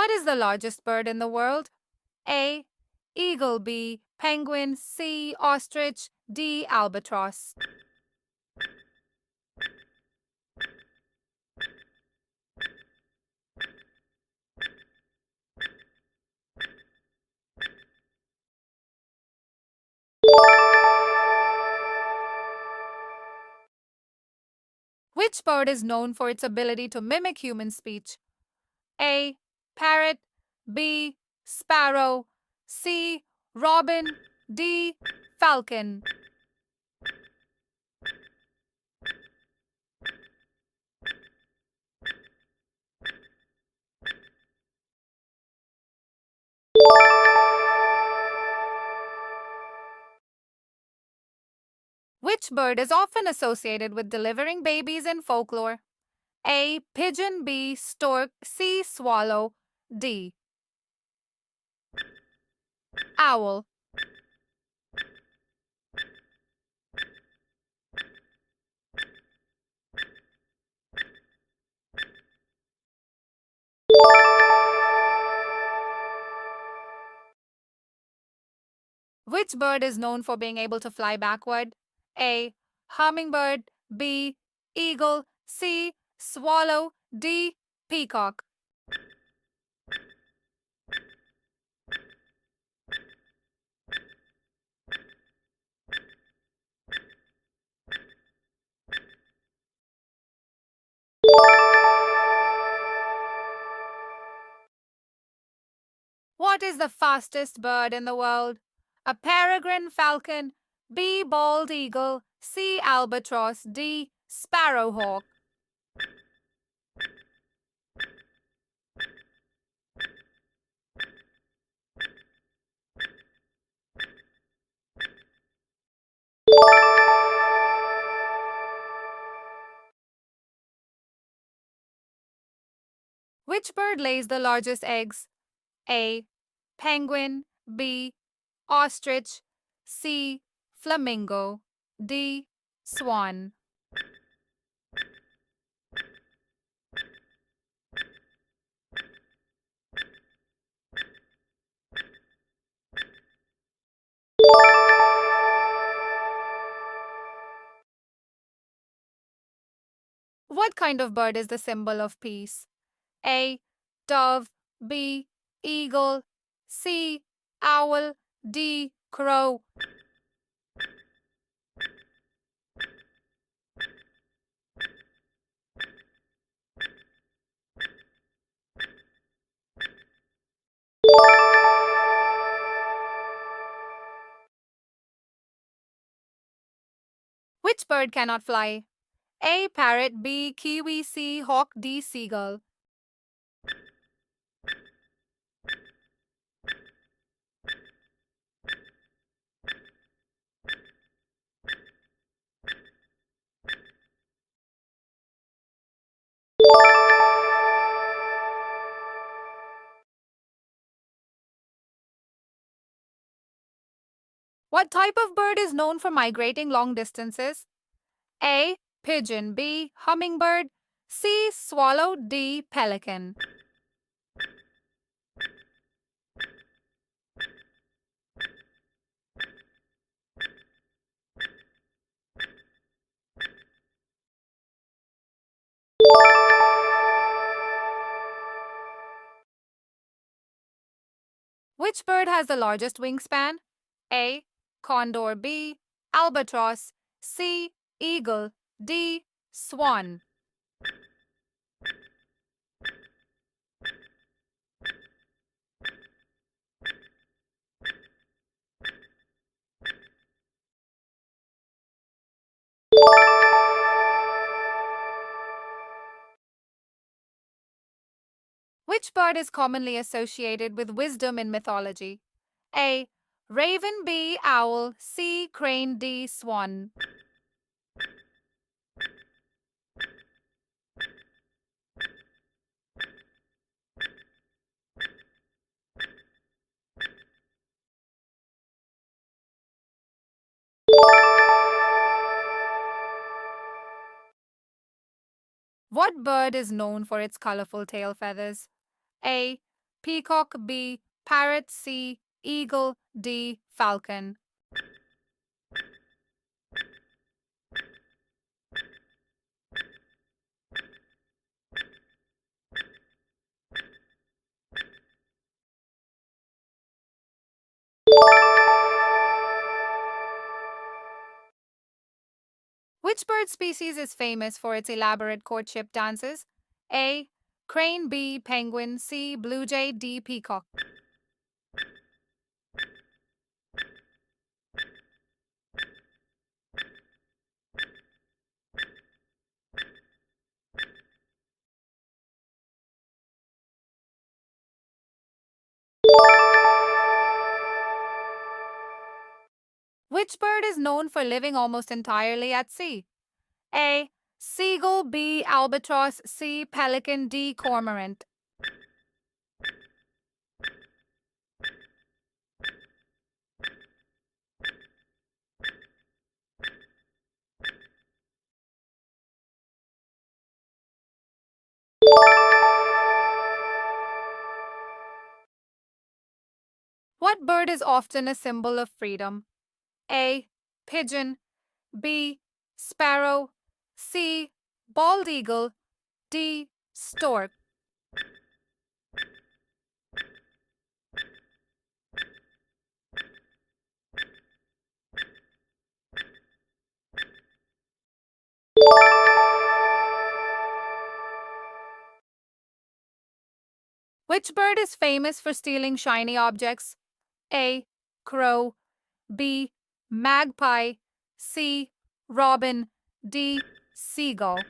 What is the largest bird in the world? A. Eagle. B. Penguin. C. Ostrich. D. Albatross. Which bird is known for its ability to mimic human speech? A. Parrot. B. Sparrow. C. Robin. D. Falcon. Which bird is often associated with delivering babies in folklore? A. Pigeon. B. Stork. C. Swallow. D. Owl. Which bird is known for being able to fly backward? A. Hummingbird. B. Eagle. C. Swallow. D. Peacock. What is the fastest bird in the world? A peregrine falcon. B. Bald eagle. C. Albatross. D. Sparrowhawk. Which bird lays the largest eggs? A. Penguin. B. Ostrich. C. Flamingo. D. Swan. What kind of bird is the symbol of peace? A. Dove. B. Eagle. C. Owl. D. Crow. Which bird cannot fly? A. Parrot. B. Kiwi. C. Hawk. D. Seagull. What type of bird is known for migrating long distances? A. Pigeon. B. Hummingbird. C. Swallow. D. Pelican. Which bird has the largest wingspan? A. Condor. B. Albatross. C. Eagle. D. Swan. Which bird is commonly associated with wisdom in mythology? A. Raven. B. Owl. C. Crane. D. Swan. What bird is known for its colorful tail feathers? A. peacock, B. parrot, C. eagle, D. falcon. Which bird species is famous for its elaborate courtship dances? A. crane, B. penguin, C. blue jay, D. peacock. Which bird is known for living almost entirely at sea? A. seagull, B. albatross, C. pelican, D. cormorant. What bird is often a symbol of freedom? A. pigeon, B. sparrow, C. bald eagle, D. stork. Which bird is famous for stealing shiny objects? A. crow, B. magpie, C. robin, D. seagull.